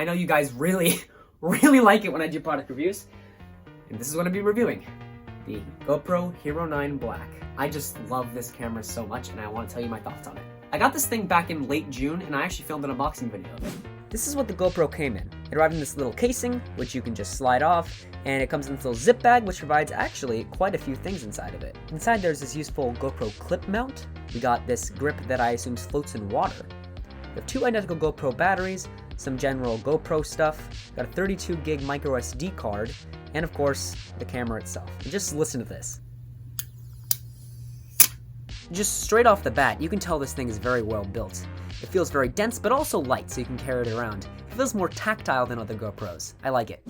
I know you guys really, really like it when I do product reviews, and this is what I'll be reviewing. The GoPro Hero 9 Black. I just love this camera so much, and I want to tell you my thoughts on it. I got this thing back in late June, and I actually filmed an unboxing video of it. This is what the GoPro came in. It arrived in this little casing, which you can just slide off, and it comes in this little zip bag, which provides actually quite a few things inside of it. Inside there's this useful GoPro clip mount. We got this grip that I assume floats in water. We have 2 identical GoPro batteries, some general GoPro stuff, got a 32 gig micro SD card, and of course, the camera itself. And just listen to this. Just straight off the bat, you can tell this thing is very well built. It feels very dense, but also light, so you can carry it around. It feels more tactile than other GoPros. I like it.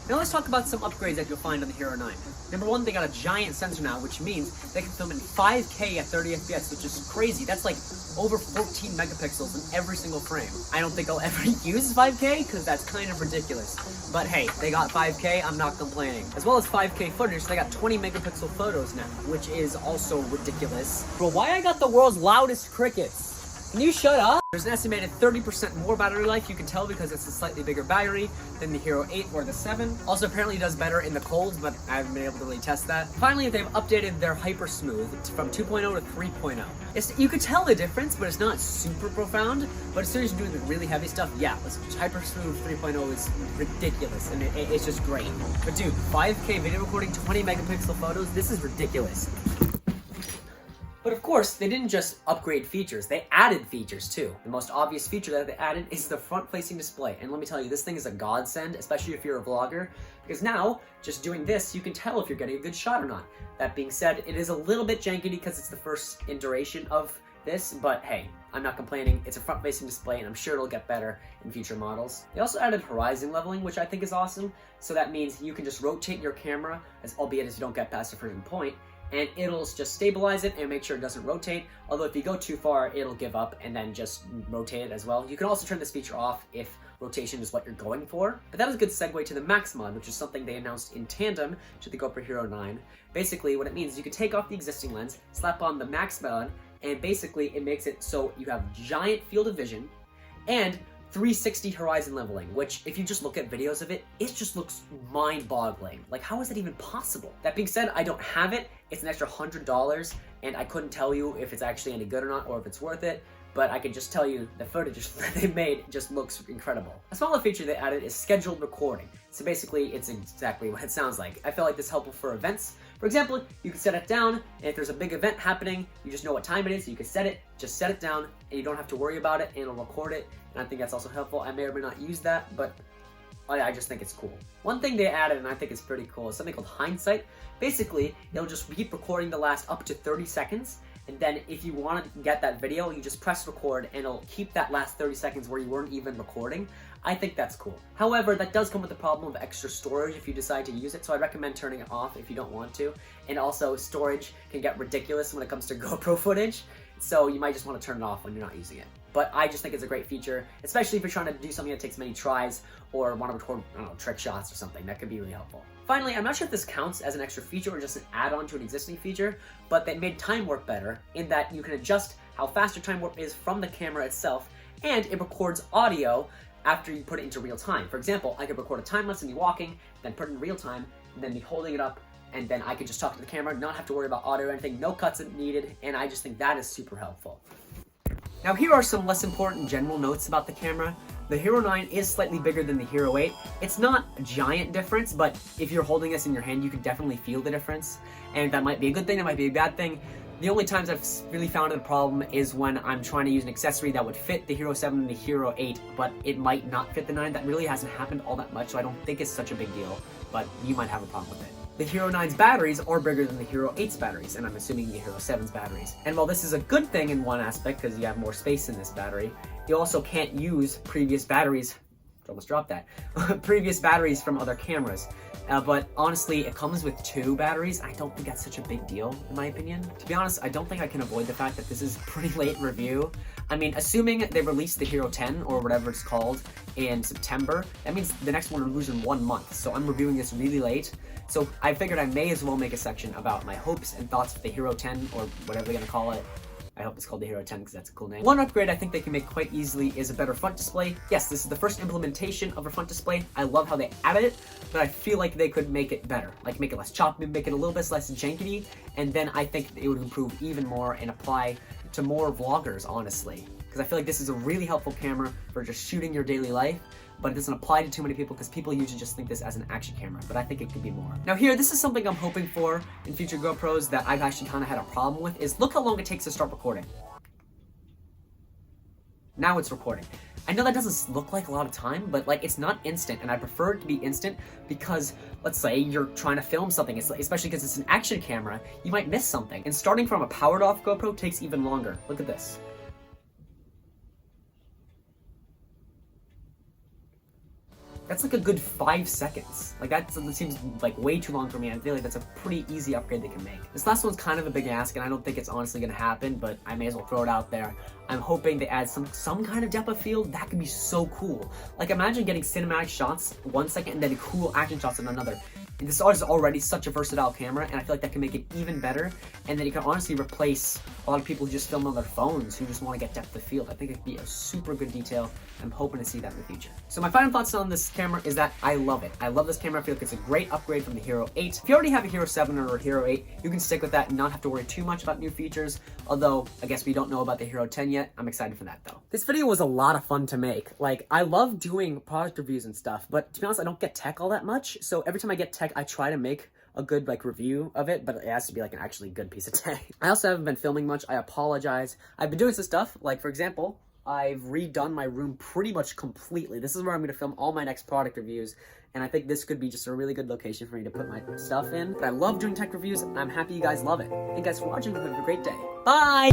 Now let's talk about some upgrades that you'll find on the Hero 9. Number 1, they got a giant sensor now, which means they can film in 5K at 30 FPS, which is crazy. That's like over 14 megapixels in every single frame. I don't think I'll ever use 5K, because that's kind of ridiculous. But hey, they got 5K, I'm not complaining. As well as 5K footage, they got 20 megapixel photos now, which is also ridiculous. Bro, why I got the world's loudest crickets? Can you shut up? There's an estimated 30% more battery life, you can tell because it's a slightly bigger battery than the Hero 8 or the 7. Also, apparently it does better in the cold, but I haven't been able to really test that. Finally, they've updated their Hyper Smooth from 2.0 to 3.0. You could tell the difference, but it's not super profound. But as soon as you're doing the really heavy stuff, yeah, Hyper Smooth 3.0 is ridiculous, and it's just great. But dude, 5K video recording, 20 megapixel photos, this is ridiculous. But of course, they didn't just upgrade features, they added features too. The most obvious feature that they added is the front-facing display. And let me tell you, this thing is a godsend, especially if you're a vlogger, because now, just doing this, you can tell if you're getting a good shot or not. That being said, it is a little bit janky because it's the first iteration of this, but hey, I'm not complaining. It's a front-facing display, and I'm sure it'll get better in future models. They also added horizon leveling, which I think is awesome. So that means you can just rotate your camera, albeit if you don't get past a certain point, and it'll just stabilize it and make sure it doesn't rotate. Although if you go too far, it'll give up and then just rotate it as well. You can also turn this feature off if rotation is what you're going for. But that is a good segue to the Max mod, which is something they announced in tandem to the GoPro Hero 9. Basically, what it means is you can take off the existing lens, slap on the Max mod, and basically it makes it so you have giant field of vision and 360 horizon leveling, which if you just look at videos of it, it just looks mind-boggling. Like, how is that even possible? That being said, I don't have it. It's an extra $100, and I couldn't tell you if it's actually any good or not, or if it's worth it, but I can just tell you the footage that they made just looks incredible. A smaller feature they added is scheduled recording. So basically, it's exactly what it sounds like. I feel like this is helpful for events. For example, you can set it down, and if there's a big event happening, you just know what time it is, so you can just set it down, and you don't have to worry about it, and it'll record it, and I think that's also helpful. I may or may not use that, but I just think it's cool. One thing they added, and I think it's pretty cool, is something called hindsight. Basically, it'll just keep recording the last up to 30 seconds, and then if you want to get that video, you just press record, and it'll keep that last 30 seconds where you weren't even recording. I think that's cool. However, that does come with the problem of extra storage if you decide to use it, so I recommend turning it off if you don't want to. And also, storage can get ridiculous when it comes to GoPro footage, so you might just want to turn it off when you're not using it. But I just think it's a great feature, especially if you're trying to do something that takes many tries or want to record, I don't know, trick shots or something. That could be really helpful. Finally, I'm not sure if this counts as an extra feature or just an add-on to an existing feature, but they made time warp better in that you can adjust how fast your time warp is from the camera itself, and it records audio after you put it into real time. For example, I could record a time lapse of me walking, then put it in real time, and then me holding it up, and then I could just talk to the camera, not have to worry about audio or anything, no cuts needed, and I just think that is super helpful. Now here are some less important general notes about the camera. The Hero 9 is slightly bigger than the Hero 8. It's not a giant difference, but if you're holding this in your hand, you can definitely feel the difference. And that might be a good thing, that might be a bad thing. The only times I've really found a problem is when I'm trying to use an accessory that would fit the Hero 7 and the Hero 8, but it might not fit the 9. That really hasn't happened all that much, so I don't think it's such a big deal, but you might have a problem with it. The Hero 9's batteries are bigger than the Hero 8's batteries, and I'm assuming the Hero 7's batteries. And while this is a good thing in one aspect, because you have more space in this battery, you also can't use previous batteries, almost dropped that, previous batteries from other cameras. But honestly, it comes with 2 batteries. I don't think that's such a big deal, in my opinion. To be honest, I don't think I can avoid the fact that this is a pretty late review. I mean, assuming they released the Hero 10, or whatever it's called, in September, that means the next one will release in 1 month. So I'm reviewing this really late. So I figured I may as well make a section about my hopes and thoughts for the Hero 10, or whatever they're gonna call it, I hope it's called the Hero 10 because that's a cool name. One upgrade I think they can make quite easily is a better front display. Yes, this is the first implementation of a front display. I love how they added it, but I feel like they could make it better. Like make it less choppy, make it a little bit less janky, and then I think it would improve even more and apply to more vloggers, honestly. Because I feel like this is a really helpful camera for just shooting your daily life, but it doesn't apply to too many people because people usually just think this as an action camera, but I think it could be more. Now here, this is something I'm hoping for in future GoPros that I've actually kind of had a problem with, is look how long it takes to start recording. Now it's recording. I know that doesn't look like a lot of time, but like it's not instant, and I prefer it to be instant because let's say you're trying to film something, especially because it's an action camera, you might miss something. And starting from a powered off GoPro takes even longer. Look at this. That's like a good 5 seconds. Like that seems like way too long for me. I feel like that's a pretty easy upgrade they can make. This last one's kind of a big ask, and I don't think it's honestly gonna happen, but I may as well throw it out there. I'm hoping they add some kind of depth of field. That could be so cool. Like imagine getting cinematic shots 1 second and then cool action shots in another. And this is already such a versatile camera, and I feel like that can make it even better. And then you can honestly replace a lot of people who just film on their phones who just want to get depth of field. I think it'd be a super good detail. I'm hoping to see that in the future. So my final thoughts on this camera is that I love it. I love this camera. I feel like it's a great upgrade from the Hero 8. If you already have a Hero 7 or a Hero 8, you can stick with that and not have to worry too much about new features. Although, I guess we don't know about the Hero 10 yet. I'm excited for that though. This video was a lot of fun to make. Like, I love doing product reviews and stuff, but to be honest, I don't get tech all that much. So every time I get tech, I try to make a good like review of it, but it has to be like an actually good piece of tech. I also haven't been filming much. I apologize. I've been doing some stuff, like for example, I've redone my room pretty much completely. This is where I'm going to film all my next product reviews, and I think this could be just a really good location for me to put my stuff in. But I love doing tech reviews, and I'm happy you guys love it. Thank you guys for watching. Have a great day. Bye!